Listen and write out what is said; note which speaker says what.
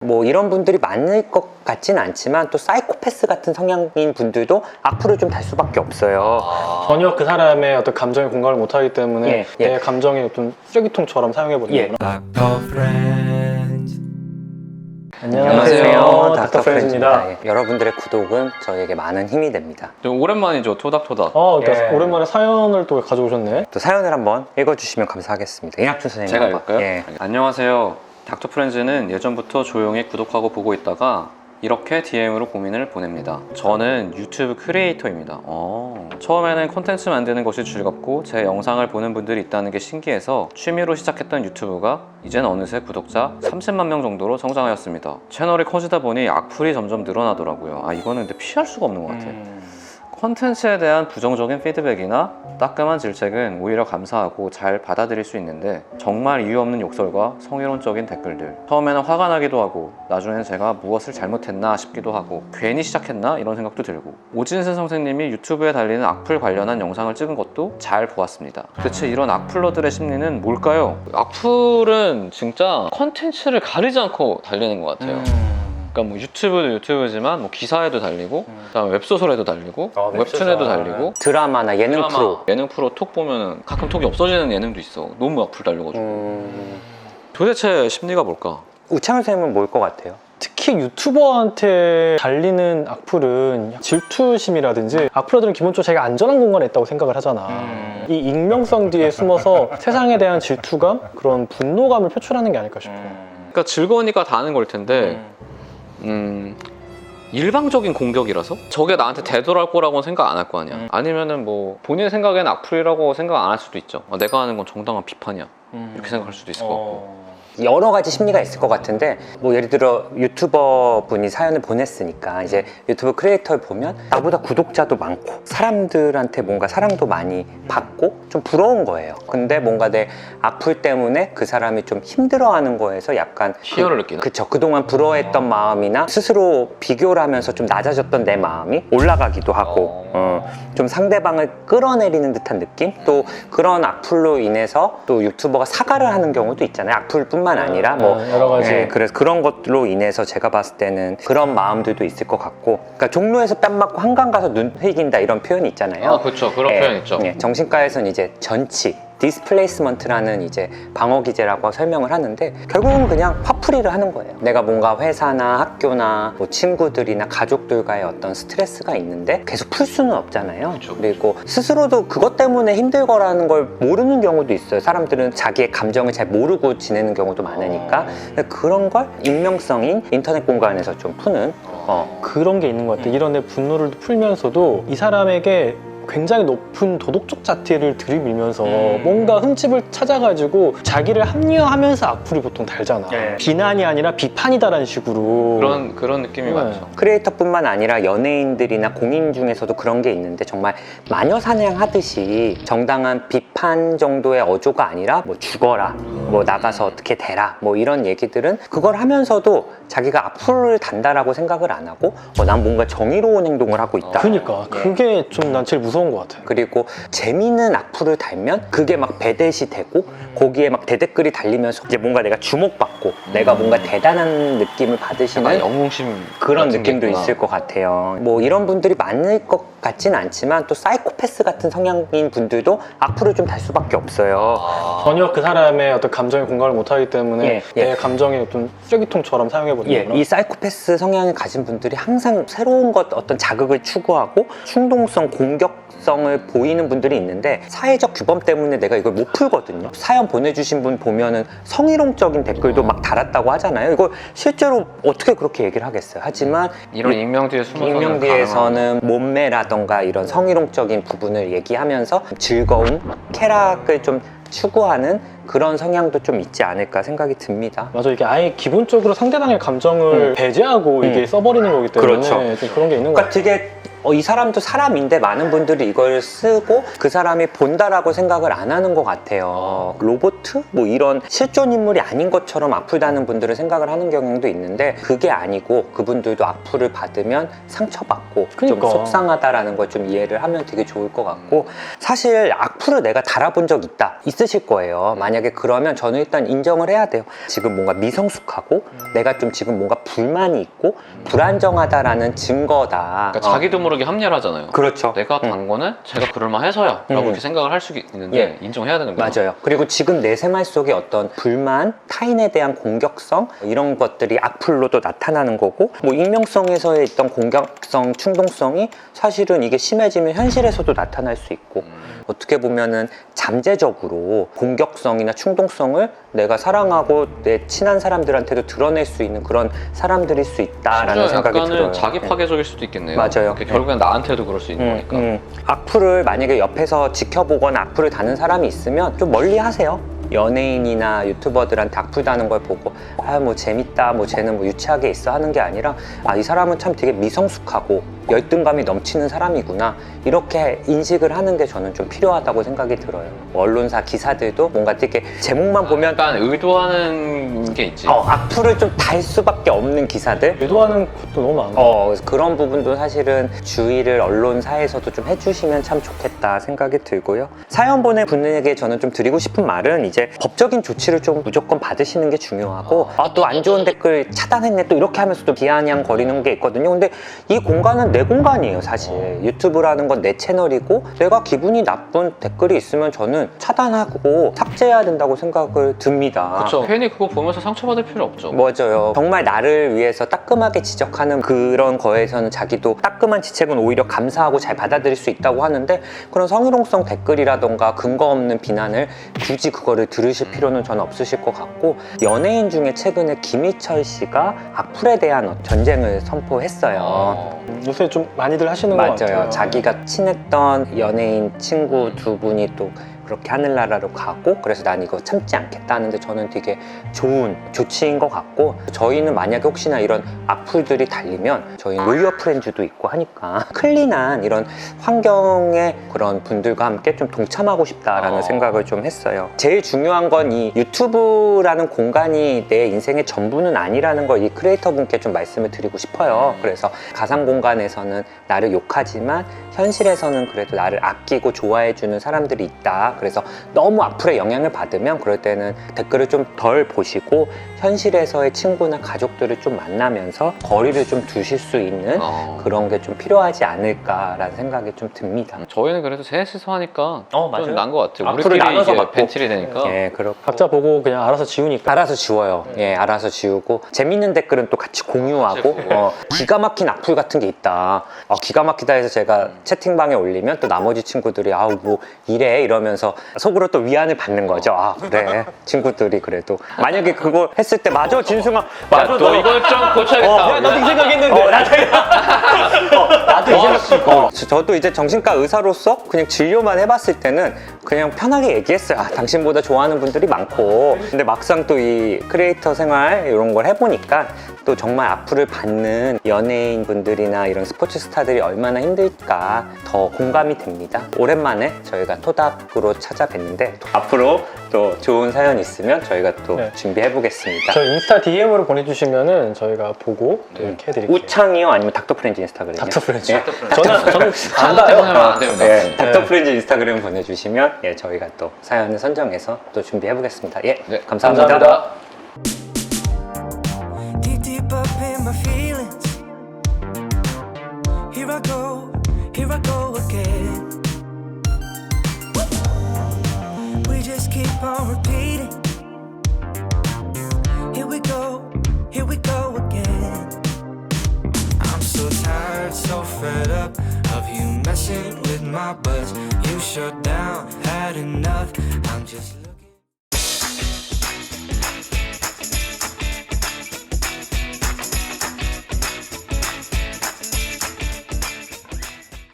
Speaker 1: 뭐 이런 분들이 많을 것 같진 않지만 또 사이코패스 같은 성향인 분들도 악플을 좀 달 수밖에 없어요.
Speaker 2: 전혀 그 사람의 어떤 감정에 공감을 못하기 때문에
Speaker 1: 예.
Speaker 2: 내 감정의 어떤 쓰레기통처럼 사용해버리는 거구나.
Speaker 1: 안녕하세요.
Speaker 2: 닥터 프렌즈입니다.
Speaker 1: 예. 여러분들의 구독은 저에게 많은 힘이 됩니다.
Speaker 3: 좀 오랜만이죠, 토닥토닥.
Speaker 2: 그러니까
Speaker 1: 예.
Speaker 2: 오랜만에 사연을 또 가져오셨네.
Speaker 1: 또 사연을 한번 읽어주시면 감사하겠습니다. 이낙준 선생님.
Speaker 3: 제가
Speaker 1: 한번.
Speaker 3: 읽을까요?
Speaker 1: 예.
Speaker 3: 안녕하세요. 닥터 프렌즈는 예전부터 조용히 구독하고 보고 있다가 이렇게 DM으로 고민을 보냅니다. 저는 유튜브 크리에이터입니다. 처음에는 콘텐츠 만드는 것이 즐겁고 제 영상을 보는 분들이 있다는 게 신기해서 취미로 시작했던 유튜브가 이제는 어느새 구독자 30만 명 정도로 성장하였습니다. 채널이 커지다 보니 악플이 점점 늘어나더라고요. 이거는 근데 피할 수가 없는 것 같아요. 콘텐츠에 대한 부정적인 피드백이나 따끔한 질책은 오히려 감사하고 잘 받아들일 수 있는데 정말 이유 없는 욕설과 성희롱적인 댓글들, 처음에는 화가 나기도 하고 나중엔 제가 무엇을 잘못했나 싶기도 하고 괜히 시작했나 이런 생각도 들고, 오진세 선생님이 유튜브에 달리는 악플 관련한 영상을 찍은 것도 잘 보았습니다. 대체 이런 악플러들의 심리는 뭘까요? 악플은 진짜 콘텐츠를 가리지 않고 달리는 것 같아요. 그러니까 뭐 유튜브도 유튜브지만 뭐 기사에도 달리고, 그다음에 웹소설에도 달리고, 웹툰에도 달리고,
Speaker 1: 드라마나 예능 프로.
Speaker 3: 예능 프로 톡 보면은 가끔 톡이 없어지는 예능도 있어. 너무 악플 달려가지고. 도대체 심리가 뭘까?
Speaker 1: 우창현 선생님은 뭘 것 같아요?
Speaker 2: 특히 유튜버한테 달리는 악플은 질투심이라든지, 악플러들은 기본적으로 자기가 안전한 공간에 있다고 생각을 하잖아. 이 익명성 뒤에 숨어서 세상에 대한 질투감, 그런 분노감을 표출하는 게 아닐까 싶어.
Speaker 3: 그러니까 즐거우니까 다 하는 걸 텐데 일방적인 공격이라서 저게 나한테 되돌아올 거라고는 생각 안 할 거 아니야. 아니면은 뭐 본인 생각엔 악플이라고 생각 안 할 수도 있죠. 내가 하는 건 정당한 비판이야, 이렇게 생각할 수도 있을 것 같고.
Speaker 1: 여러 가지 심리가 있을 것 같은데, 뭐 예를 들어 유튜버 분이 사연을 보냈으니까 이제 유튜브 크리에이터를 보면 나보다 구독자도 많고 사람들한테 뭔가 사랑도 많이 받고 좀 부러운 거예요. 근데 뭔가 내 악플 때문에 그 사람이 좀 힘들어하는 거에서 약간
Speaker 3: 희열을 느끼나?
Speaker 1: 그쵸. 그동안 부러워했던 마음이나 스스로 비교를 하면서 좀 낮아졌던 내 마음이 올라가기도 하고, 좀 상대방을 끌어내리는 듯한 느낌? 또 그런 악플로 인해서 또 유튜버가 사과를 하는 경우도 있잖아요. 악플뿐만 아니라 뭐
Speaker 2: 여러 가지.
Speaker 1: 예, 그래서 그런 것로 인해서 제가 봤을 때는 그런 마음들도 있을 것 같고, 그러니까 종로에서 뺨 맞고 한강 가서 눈 흘긴다 이런 표현이 있잖아요.
Speaker 3: 그렇죠. 그런
Speaker 1: 예,
Speaker 3: 표현 있죠.
Speaker 1: 예, 정신과에서는 이제 전치 디스플레이스먼트라는 이제 방어 기제라고 설명을 하는데, 결국은 그냥 화풀이를 하는 거예요. 내가 뭔가 회사나 학교나 뭐 친구들이나 가족들과의 어떤 스트레스가 있는데 계속 풀 수는 없잖아요.
Speaker 3: 그쵸.
Speaker 1: 그리고 스스로도 그것 때문에 힘들거라는 걸 모르는 경우도 있어요. 사람들은 자기의 감정을 잘 모르고 지내는 경우도 많으니까. 그런 걸 익명성인 인터넷 공간에서 좀 푸는
Speaker 2: 그런 게 있는 것 같아. 이런 내 분노를 풀면서도 이 사람에게 굉장히 높은 도덕적 잣대를 들이밀면서 뭔가 흠집을 찾아가지고 자기를 합리화하면서 악플이 보통 달잖아. 비난이 아니라 비판이다라는 식으로.
Speaker 3: 그런 느낌이 많죠.
Speaker 1: 크리에이터뿐만 아니라 연예인들이나 공인 중에서도 그런 게 있는데, 정말 마녀 사냥하듯이 정당한 비판 정도의 어조가 아니라 뭐 죽어라, 뭐 나가서 어떻게 되라, 뭐 이런 얘기들은 그걸 하면서도 자기가 악플을 단다라고 생각을 안 하고 난 뭔가 정의로운 행동을 하고 있다.
Speaker 2: 그러니까 그게 좀 난 제일 무서운 것 같아.
Speaker 1: 그리고 재미있는 악플을 달면 그게 막 배댓이 되고 거기에 막 대댓글이 달리면서 이제 뭔가 내가 주목받고 내가 뭔가 대단한 느낌을 받으시는
Speaker 3: 영웅심
Speaker 1: 그런
Speaker 3: 같은 게
Speaker 1: 느낌도
Speaker 3: 있구나.
Speaker 1: 있을 것 같아요. 뭐 이런 분들이 많을 것 같진 않지만 또 사이코패스 같은 성향인 분들도 악플을 좀 달 수밖에 없어요.
Speaker 2: 전혀 그 사람의 어떤 감정에 공감을 못하기 때문에
Speaker 1: 예.
Speaker 2: 내 감정의 어떤 쓰레기통처럼 사용해버리는 거구나.
Speaker 1: 이 사이코패스 성향을 가진 분들이 항상 새로운 것, 어떤 자극을 추구하고 충동성, 공격성을 보이는 분들이 있는데, 사회적 규범 때문에 내가 이걸 못 풀거든요. 사연 보내주신 분 보면은 성희롱적인 댓글도 막 달았다고 하잖아요. 이걸 실제로 어떻게 그렇게 얘기를 하겠어요. 하지만
Speaker 3: 이런 익명 뒤에 숨어서는
Speaker 1: 익명 뒤에서는 몸매라던가 이런 성희롱적인 부분을 얘기하면서 즐거운 쾌락을 좀 추구하는 그런 성향도 좀 있지 않을까 생각이 듭니다.
Speaker 2: 맞아, 이게 아예 기본적으로 상대방의 감정을 배제하고 이게 써버리는 거기 때문에
Speaker 1: 그렇죠.
Speaker 2: 좀 그런 게 있는 것
Speaker 1: 그러니까
Speaker 2: 같아.
Speaker 1: 되게 이 사람도 사람인데 많은 분들이 이걸 쓰고 그 사람이 본다라고 생각을 안 하는 것 같아요. 로봇? 뭐 이런 실존 인물이 아닌 것처럼 악플다는 분들은 생각을 하는 경향도 있는데 그게 아니고 그분들도 악플을 받으면 상처받고
Speaker 2: 그러니까.
Speaker 1: 좀 속상하다라는 걸 좀 이해를 하면 되게 좋을 것 같고 사실 악플을 내가 달아본 적 있으실 거예요. 만약에 그러면 저는 일단 인정을 해야 돼요. 지금 뭔가 미성숙하고 내가 좀 지금 뭔가 불만이 있고 불안정하다라는 증거다.
Speaker 3: 그러니까 자기도 모르게 합리화를 하잖아요.
Speaker 1: 그렇죠.
Speaker 3: 내가 단 거는 제가 그럴만해서요 라고 이렇게 생각을 할 수 있는데
Speaker 1: 예.
Speaker 3: 인정해야 되는 거예요.
Speaker 1: 맞아요. 그리고 지금 내 생활 속에 어떤 불만, 타인에 대한 공격성 이런 것들이 악플로도 나타나는 거고 뭐 익명성에서의 있던 공격성, 충동성이 사실은 이게 심해지면 현실에서도 나타날 수 있고 어떻게 보면은 잠재적으로 공격성이나 충동성을 내가 사랑하고 내 친한 사람들한테도 드러낼 수 있는 그런 사람들일 수 있다라는
Speaker 3: 심지어
Speaker 1: 생각이
Speaker 3: 약간은
Speaker 1: 들어요.
Speaker 3: 자기
Speaker 1: 네.
Speaker 3: 파괴적일 수도 있겠네요.
Speaker 1: 맞아요.
Speaker 3: 결국엔 나한테도 그럴 수 있는 거니까.
Speaker 1: 악플을 만약에 옆에서 지켜보거나 악플을 다는 사람이 있으면 좀 멀리 하세요. 연예인이나 유튜버들한테 악플 다는 걸 보고 뭐 재밌다, 뭐 쟤는 뭐 유치하게 있어 하는 게 아니라 이 사람은 참 되게 미성숙하고 열등감이 넘치는 사람이구나 이렇게 인식을 하는 게 저는 좀 필요하다고 생각이 들어요. 언론사 기사들도 뭔가 되게 제목만 보면
Speaker 3: 약간 의도하는 게 있지.
Speaker 1: 악플을 좀 달 수밖에 없는 기사들
Speaker 2: 의도하는 것도 너무 많아요.
Speaker 1: 그런 부분도 사실은 주의를 언론사에서도 좀 해주시면 참 좋겠다 생각이 들고요. 사연 보낸 분에게 저는 좀 드리고 싶은 말은 이제 법적인 조치를 좀 무조건 받으시는 게 중요하고 또 안 좋은 댓글 차단했네 또 이렇게 하면서 또 비아냥거리는 게 있거든요. 근데 이 공간은 내 공간이에요. 사실 유튜브라는 건 내 채널이고 내가 기분이 나쁜 댓글이 있으면 저는 차단하고 삭제해야 된다고 생각을 듭니다.
Speaker 3: 그렇죠. 괜히 그거 보면서 상처받을 필요 없죠.
Speaker 1: 맞아요. 정말 나를 위해서 따끔하게 지적하는 그런 거에서는 자기도 따끔한 지적은 오히려 감사하고 잘 받아들일 수 있다고 하는데 그런 성희롱성 댓글이라던가 근거 없는 비난을 굳이 그거를 들으실 필요는 저는 없으실 것 같고 연예인 중에 최근에 김희철 씨가 악플에 대한 전쟁을 선포했어요.
Speaker 2: 요새 좀 많이들 하시는 것
Speaker 1: 맞아요.
Speaker 2: 같아요.
Speaker 1: 자기가 친했던 연예인 친구 두 분이 또 그렇게 하늘나라로 가고 그래서 난 이거 참지 않겠다 하는데 저는 되게 좋은 조치인 것 같고 저희는 만약에 혹시나 이런 악플들이 달리면 저희는 노이어 프렌즈도 있고 하니까 클린한 이런 환경의 그런 분들과 함께 좀 동참하고 싶다라는 생각을 좀 했어요. 제일 중요한 건 이 유튜브라는 공간이 내 인생의 전부는 아니라는 걸 이 크리에이터 분께 좀 말씀을 드리고 싶어요. 그래서 가상 공간에서는 나를 욕하지만 현실에서는 그래도 나를 아끼고 좋아해주는 사람들이 있다. 그래서 너무 악플에 영향을 받으면 그럴 때는 댓글을 좀 덜 보시고 현실에서의 친구나 가족들을 좀 만나면서 거리를 좀 두실 수 있는 그런 게 좀 필요하지 않을까라는 생각이 좀 듭니다.
Speaker 3: 저희는 그래도 셋이서 하니까
Speaker 1: 맞아요.
Speaker 3: 좀 나은 것 같아요.
Speaker 1: 악플을
Speaker 3: 우리끼리
Speaker 1: 나눠서
Speaker 3: 이게
Speaker 1: 받고.
Speaker 3: 벤틀이 되니까.
Speaker 1: 예, 그렇고
Speaker 2: 각자 보고 그냥 알아서 지우니까.
Speaker 1: 알아서 지워요. 예, 알아서 지우고 재밌는 댓글은 또 같이 공유하고 기가 막힌 악플 같은 게 있다. 기가 막히다 해서 제가 채팅방에 올리면 또 나머지 친구들이 뭐 이래 이러면서 속으로 또 위안을 받는 거죠. 그래 친구들이 그래도 만약에 그거 했을 때 맞아 진승아 맞아
Speaker 3: 너 이거 좀 고쳐야겠다.
Speaker 2: 야, 나도 이 생각했는데.
Speaker 1: 나도 이 생각 저도 이제 정신과 의사로서 그냥 진료만 해봤을 때는 그냥 편하게 얘기했어요. 당신보다 좋아하는 분들이 많고 근데 막상 또 이 크리에이터 생활 이런 걸 해보니까 또 정말 악플을 받는 연예인 분들이나 이런 스포츠 스타들이 얼마나 힘들까 더 공감이 됩니다. 오랜만에 저희가 토닥으로 찾아뵀는데 앞으로 또 좋은 사연 있으면 저희가 또 준비해 보겠습니다.
Speaker 2: 저 인스타 DM으로 보내주시면은 저희가 보고 또 이렇게 해드릴게요.
Speaker 1: 우창이요 아니면 닥터 프렌즈 인스타그램이요?
Speaker 2: 닥터 프렌즈.
Speaker 1: 예?
Speaker 2: 저는 안
Speaker 3: 하나
Speaker 2: 봐요.
Speaker 3: 때문에 안 됩니다.
Speaker 1: 예, 닥터 프렌즈 인스타그램 보내주시면 저희가 또 사연을 선정해서 또 준비해 보겠습니다. 예,
Speaker 3: 네,
Speaker 1: 감사합니다.
Speaker 4: Deep, deep up in my feelings. Here I go again. We just keep on repeating. Here we go again. I'm so tired, so fed up of you messing with my buds. You shut down, had enough. I'm just looking.